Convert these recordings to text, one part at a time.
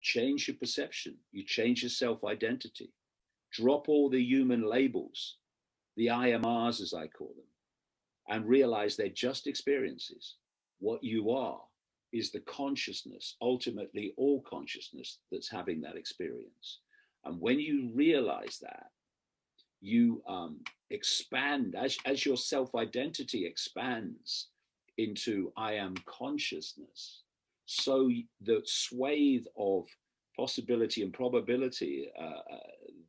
change your perception, you change your self-identity, drop all the human labels, the IMRs as I call them, and realize they're just experiences. What you are is the consciousness, ultimately all consciousness that's having that experience. And when you realize that, you expand as your self-identity expands into I am consciousness. So the swathe of possibility and probability,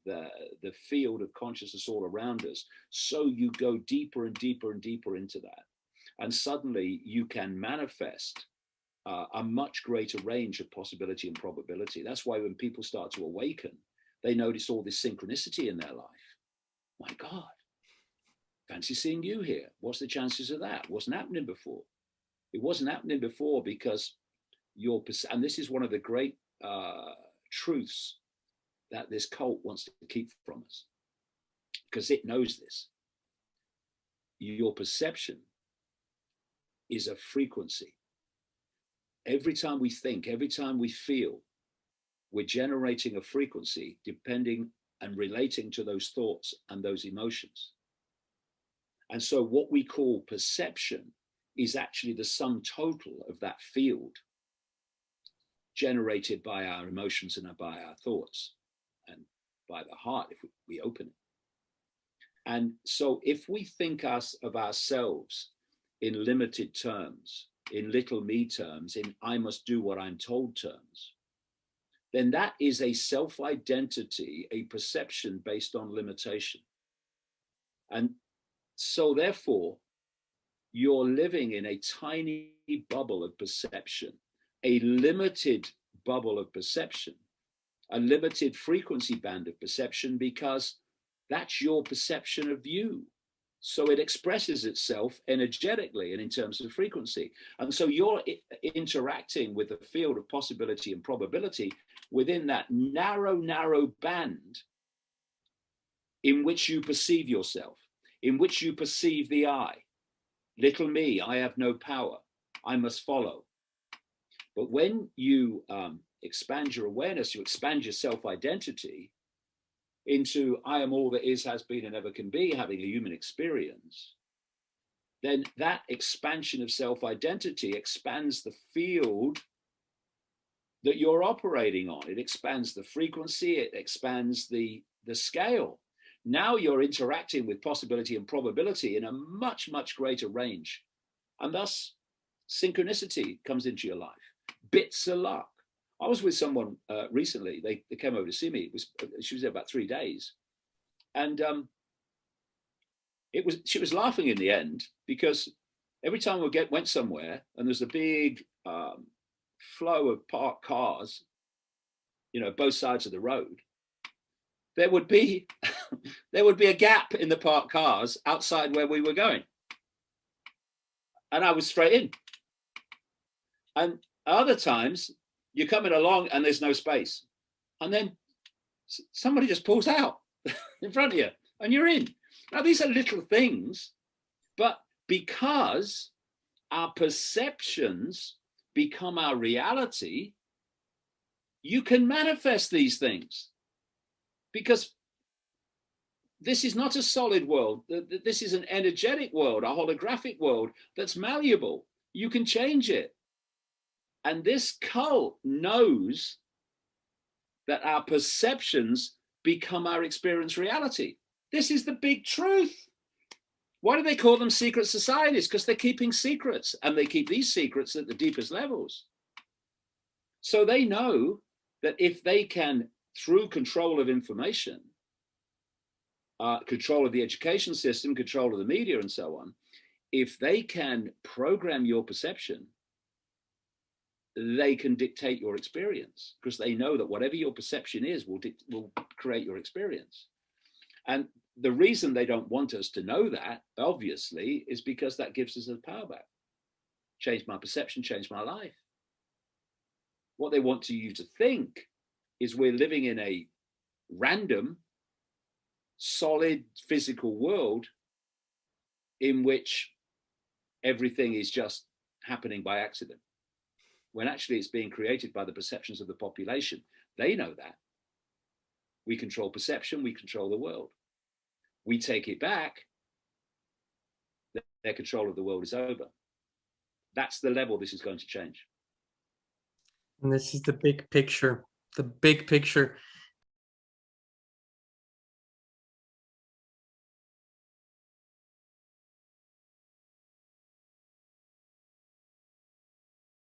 the field of consciousness all around us, so you go deeper and deeper and deeper into that. And suddenly you can manifest a much greater range of possibility and probability. That's why when people start to awaken, they notice all this synchronicity in their life. My God, fancy seeing you here. What's the chances of that? Wasn't happening before. It wasn't happening before because and this is one of the great truths that this cult wants to keep from us, because it knows this. Your perception is a frequency. Every time we think, every time we feel, we're generating a frequency depending and relating to those thoughts and those emotions. And so what we call perception is actually the sum total of that field generated by our emotions and by our thoughts and by the heart if we open it. And so if we think of ourselves in limited terms, in little me terms, in I must do what I'm told terms, then that is a self-identity, a perception based on limitation. And so therefore, you're living in a tiny bubble of perception, a limited bubble of perception, a limited frequency band of perception, because that's your perception of you. So it expresses itself energetically and in terms of frequency. And so you're interacting with the field of possibility and probability within that narrow band in which you perceive yourself, in which you perceive the I. Little me, I have no power, I must follow. But when you expand your awareness, you expand your self-identity into I am all that is, has been, and ever can be, having a human experience, then that expansion of self-identity expands the field that you're operating on. It expands the frequency, it expands the scale. Now you're interacting with possibility and probability in a much, much greater range. And thus synchronicity comes into your life. Bits of luck. I was with someone recently. They came over to see me. She was there about 3 days, and she was laughing in the end, because every time we went somewhere and there's a big flow of parked cars, both sides of the road, there would be a gap in the parked cars outside where we were going, and I was straight in. And other times, you're coming along and there's no space, and then somebody just pulls out in front of you and you're in. Now, these are little things, but because our perceptions become our reality, you can manifest these things, because this is not a solid world. This is an energetic world, a holographic world that's malleable. You can change it. And this cult knows that our perceptions become our experience reality. This is the big truth. Why do they call them secret societies? Because they're keeping secrets, and they keep these secrets at the deepest levels. So they know that if they can, through control of information, control of the education system, control of the media, and so on, if they can program your perception, they can dictate your experience, because they know that whatever your perception is will create your experience. And the reason they don't want us to know that, obviously, is because that gives us the power back. Change my perception, change my life. What they want you to think is we're living in a random, solid, physical world in which everything is just happening by accident. when actually it's being created by the perceptions of the population. They know that. We control perception, we control the world. We take it back, their control of the world is over. That's the level this is going to change. And this is the big picture. The big picture.